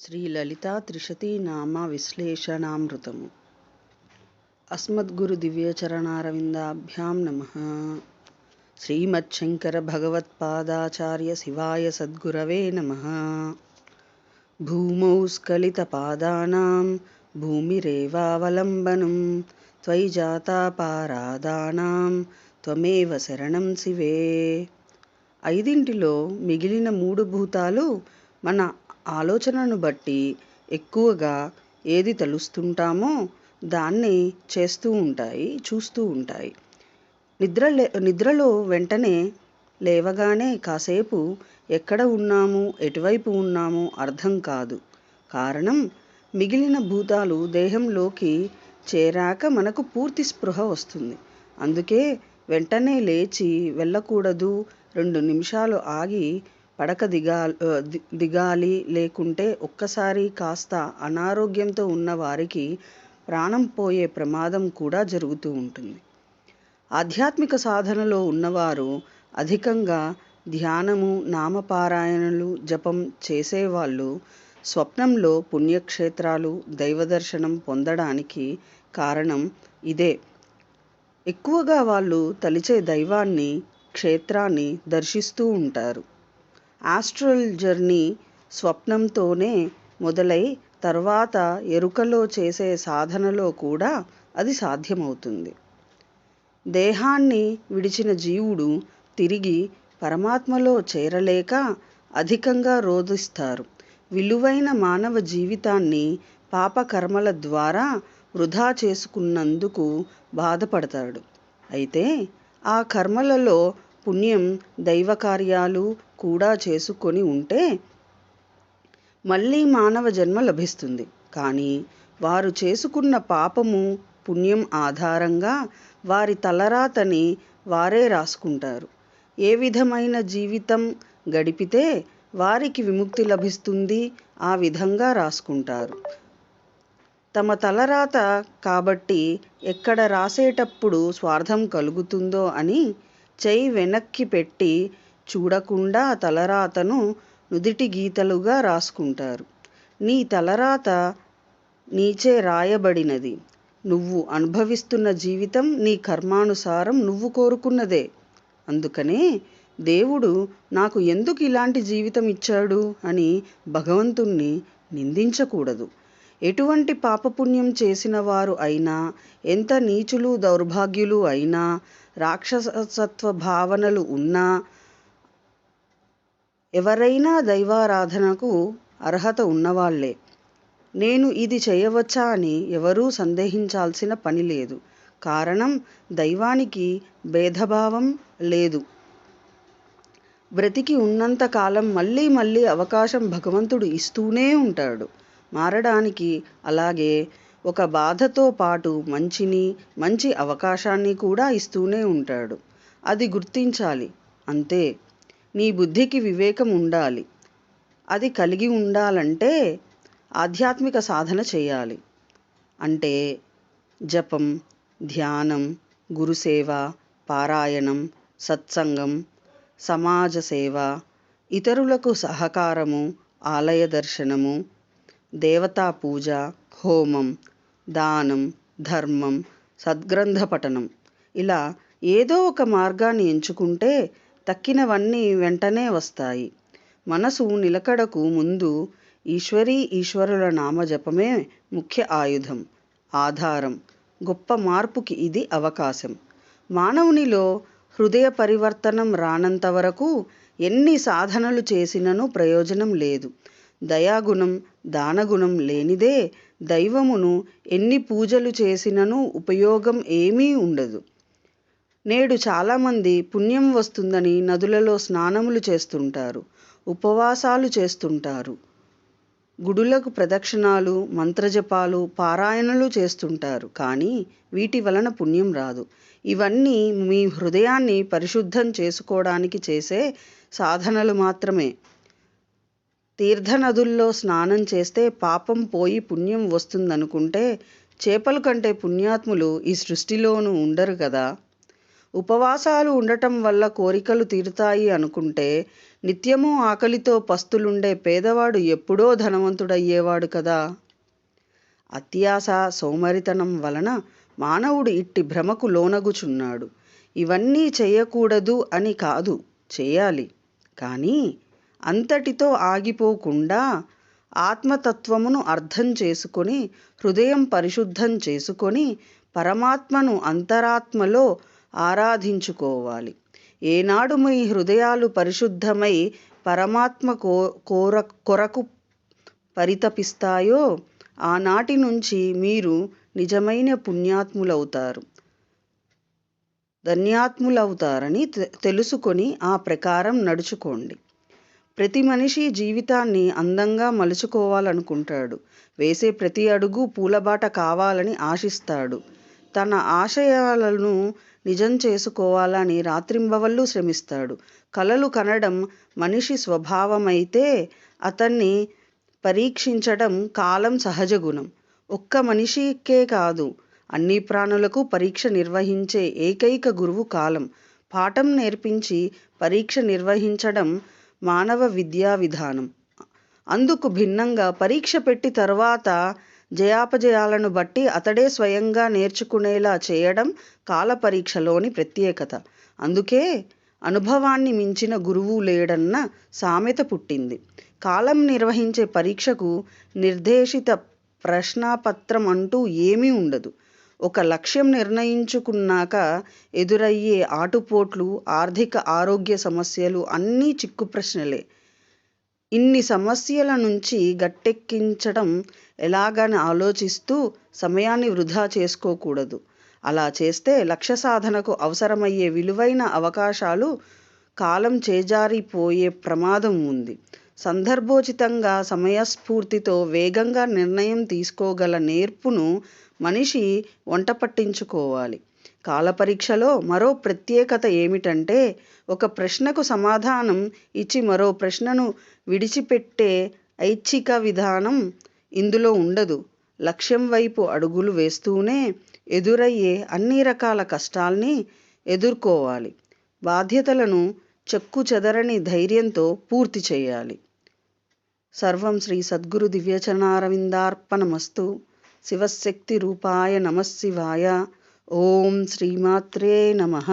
శ్రీ లలితా త్రిశతీ నామ విశ్లేషణామృతము. అస్మద్గురు దివ్యచరణారవిందాభ్యాం నమః. శ్రీమచ్చంకర భగవత్పాదాచార్య శివాయ సద్గురవే నమః. భూమౌ స్ఖలితపాదానాం భూమిరేవావలంబనం త్వయి జాతాపారాదానాం త్వమేవ శరణం శివే. ఐదింటిలో మిగిలిన మూడు భూతాలు మన ఆలోచనను బట్టి ఎక్కువగా ఏది తలుస్తుంటామో దాన్ని చేస్తూ ఉంటాయి, చూస్తూ ఉంటాయి. నిద్రలో వెంటనే లేవగానే కాసేపు ఎక్కడ ఉన్నాము, ఎటువైపు ఉన్నామో అర్థం కాదు. కారణం, మిగిలిన భూతాలు దేహంలోకి చేరాక మనకు పూర్తి స్పృహ వస్తుంది. అందుకే వెంటనే లేచి వెళ్ళకూడదు, 2 నిమిషాలు ఆగి పడక దిగాలి. లేకుంటే ఒక్కసారి కాస్త అనారోగ్యంతో ఉన్న వారికి ప్రాణం పోయే ప్రమాదం కూడా జరుగుతూ ఉంటుంది. ఆధ్యాత్మిక సాధనలో ఉన్నవారు అధికంగా ధ్యానము, నామపారాయణలు, జపం చేసేవాళ్ళు స్వప్నంలో పుణ్యక్షేత్రాలు, దైవదర్శనం పొందడానికి కారణం ఇదే. ఎక్కువగా వాళ్ళు తలిచే దైవాన్ని, క్షేత్రాన్ని దర్శిస్తూ ఉంటారు. ఆస్ట్రల్ జర్నీ స్వప్నంతోనే మొదలై తర్వాత ఎరుకలో చేసే సాధనలో కూడా అది సాధ్యమవుతుంది. దేహాన్ని విడిచిన జీవుడు తిరిగి పరమాత్మలో చేరలేక అధికంగా రోదిస్తారు. విలువైన మానవ జీవితాన్ని పాపకర్మల ద్వారా వృధా చేసుకున్నందుకు బాధపడతాడు. అయితే ఆ కర్మలలో పుణ్యం, దైవ కార్యాలు కూడా చేసుకొని ఉంటే మళ్ళీ మానవ జన్మ లభిస్తుంది. కానీ వారు చేసుకున్న పాపము, పుణ్యం ఆధారంగా వారి తలరాతని వారే రాసుకుంటారు. ఏ విధమైన జీవితం గడిపితే వారికి విముక్తి లభిస్తుంది, ఆ విధంగా రాసుకుంటారు. తమ తలరాత కాబట్టి ఎక్కడ రాసేటప్పుడు స్వార్థం కలుగుతుందో అని చెయ్యి వెనక్కి పెట్టి చూడకుండా తలరాతను నుదిటి గీతలుగా రాసుకుంటారు. నీ తలరాత నీచే రాయబడినది. నువ్వు అనుభవిస్తున్న జీవితం నీ కర్మానుసారం నువ్వు కోరుకున్నదే. అందుకనే దేవుడు నాకు ఎందుకు ఇలాంటి జీవితం ఇచ్చాడు అని భగవంతుణ్ణి నిందించకూడదు. ఎటువంటి పాపపుణ్యం చేసిన వారు అయినా, ఎంత నీచులు, దౌర్భాగ్యులు అయినా, రాక్షసత్వ భావనలు ఉన్నా, ఎవరైనా దైవారాధనకు అర్హత ఉన్నవాళ్లే. నేను ఇది చేయవచ్చా అని ఎవరూ సందేహించాల్సిన పని లేదు. కారణం, దైవానికి భేదభావం లేదు. బ్రతికి ఉన్నంత కాలం మళ్ళీ మళ్ళీ అవకాశం భగవంతుడు ఇస్తూనే ఉంటాడు మారడానికి. అలాగే ఒక బాధతో పాటు మంచి అవకాశాన్ని కూడా ఇస్తూనే ఉంటాడు. అది గుర్తించాలి, అంతే. నీ బుద్ధికి వివేకం ఉండాలి. అది కలిగి ఉండాలంటే ఆధ్యాత్మిక సాధన చేయాలి. అంటే జపం, ధ్యానం, గురుసేవ, పారాయణం, సత్సంగం, సమాజ సేవ, ఇతరులకు సహకారము, ఆలయ దర్శనము, దేవతా పూజ, హోమం, దానం, ధర్మం, సద్గ్రంథ పఠనం, ఇలా ఏదో ఒక మార్గాన్ని ఎంచుకుంటే తక్కినవన్నీ వెంటనే వస్తాయి. మనసు నిలకడకు ముందు ఈశ్వరుల నామజపమే ముఖ్య ఆయుధం, ఆధారం. గొప్ప మార్పుకి ఇది అవకాశం. మానవునిలో హృదయ పరివర్తనం రానంత వరకు ఎన్ని సాధనలు చేసినను ప్రయోజనం లేదు. దయాగుణం, దానగుణం లేనిదే దైవమును ఎన్ని పూజలు చేసినను ఉపయోగం ఏమీ ఉండదు. నేడు చాలామంది పుణ్యం వస్తుందని నదులలో స్నానములు చేస్తుంటారు, ఉపవాసాలు చేస్తుంటారు, గుడులకు ప్రదక్షిణాలు, మంత్రజపాలు, పారాయణలు చేస్తుంటారు. కానీ వీటి వలన పుణ్యం రాదు. ఇవన్నీ మీ హృదయాన్ని పరిశుద్ధం చేసుకోవడానికి చేసే సాధనలు మాత్రమే. తీర్థనదుల్లో స్నానం చేస్తే పాపం పోయి పుణ్యం వస్తుందనుకుంటే చేపల కంటే పుణ్యాత్ములు ఈ సృష్టిలోనూ ఉండరు కదా. ఉపవాసాలు ఉండటం వల్ల కోరికలు తీరుతాయి అనుకుంటే నిత్యము ఆకలితో పస్తులుండే పేదవాడు ఎప్పుడో ధనవంతుడయ్యేవాడు కదా. అత్యాశ సోమరితనం వలన మానవుడు ఇట్టి భ్రమకు లోనగుచున్నాడు. ఇవన్నీ చేయకూడదు అని కాదు, చేయాలి. కానీ అంతటితో ఆగిపోకుండా ఆత్మతత్వమును అర్థం చేసుకొని హృదయం పరిశుద్ధం చేసుకొని పరమాత్మను అంతరాత్మలో ఆరాధించుకోవాలి. ఏనాడు మీ హృదయాలు పరిశుద్ధమై పరమాత్మ కొరకు పరితపిస్తాయో ఆనాటి నుంచి మీరు నిజమైన పుణ్యాత్ములవుతారు, ధన్యాత్ములవుతారని తెలుసుకొని ఆ ప్రకారం నడుచుకోండి. ప్రతి మనిషి జీవితాన్ని అందంగా మలుచుకోవాలనుకుంటాడు. వేసే ప్రతి అడుగు పూలబాట కావాలని ఆశిస్తాడు. తన ఆశయాలను నిజం చేసుకోవాలని రాత్రింబవళ్ళు శ్రమిస్తాడు. కలలు కనడం మనిషి స్వభావమైతే అతన్ని పరీక్షించడం కాలం సహజ గుణం. ఒక్క మనిషికే కాదు, అన్ని ప్రాణులకు పరీక్ష నిర్వహించే ఏకైక గురువు కాలం. పాఠం నేర్పించి పరీక్ష నిర్వహించడం మానవ విద్యా విధానం. అందుకు భిన్నంగా పరీక్ష పెట్టి తర్వాత జయాపజయాలను బట్టి అతడే స్వయంగా నేర్చుకునేలా చేయడం కాల పరీక్షలోని ప్రత్యేకత. అందుకే అనుభవాన్ని మించిన గురువు లేడన్న సామెత పుట్టింది. కాలం నిర్వహించే పరీక్షకు నిర్దేశిత ప్రశ్నాపత్రం అంటూ ఏమీ ఉండదు. ఒక లక్ష్యం నిర్ణయించుకున్నాక ఎదురయ్యే ఆటుపోట్లు, ఆర్థిక ఆరోగ్య సమస్యలు అన్నీ చిక్కు ప్రశ్నలే. ఇన్ని సమస్యల నుంచి గట్టెక్కించడం ఎలాగని ఆలోచిస్తూ సమయాన్ని వృధా చేసుకోకూడదు. అలా చేస్తే లక్ష్య సాధనకు అవసరమయ్యే విలువైన అవకాశాలు కాలం చేజారిపోయే ప్రమాదం ఉంది. సందర్భోచితంగా సమయస్ఫూర్తితో వేగంగా నిర్ణయం తీసుకోగల నేర్పును మనిషి వంట పట్టించుకోవాలి. కాలపరీక్షలో మరో ప్రత్యేకత ఏమిటంటే ఒక ప్రశ్నకు సమాధానం ఇచ్చి మరో ప్రశ్నను విడిచిపెట్టే ఐచ్ఛిక విధానం ఇందులో ఉండదు. లక్ష్యం వైపు అడుగులు వేస్తూనే ఎదురయ్యే అన్ని రకాల కష్టాల్ని ఎదుర్కోవాలి. బాధ్యతలను చెక్కు చెదరని ధైర్యంతో పూర్తి చేయాలి. సర్వం శ్రీ సద్గురు దివ్యచరణారవిందార్పణమస్తు. శివశక్తి రూపాయ నమః శివాయ. ఓం శ్రీమాత్రే నమః.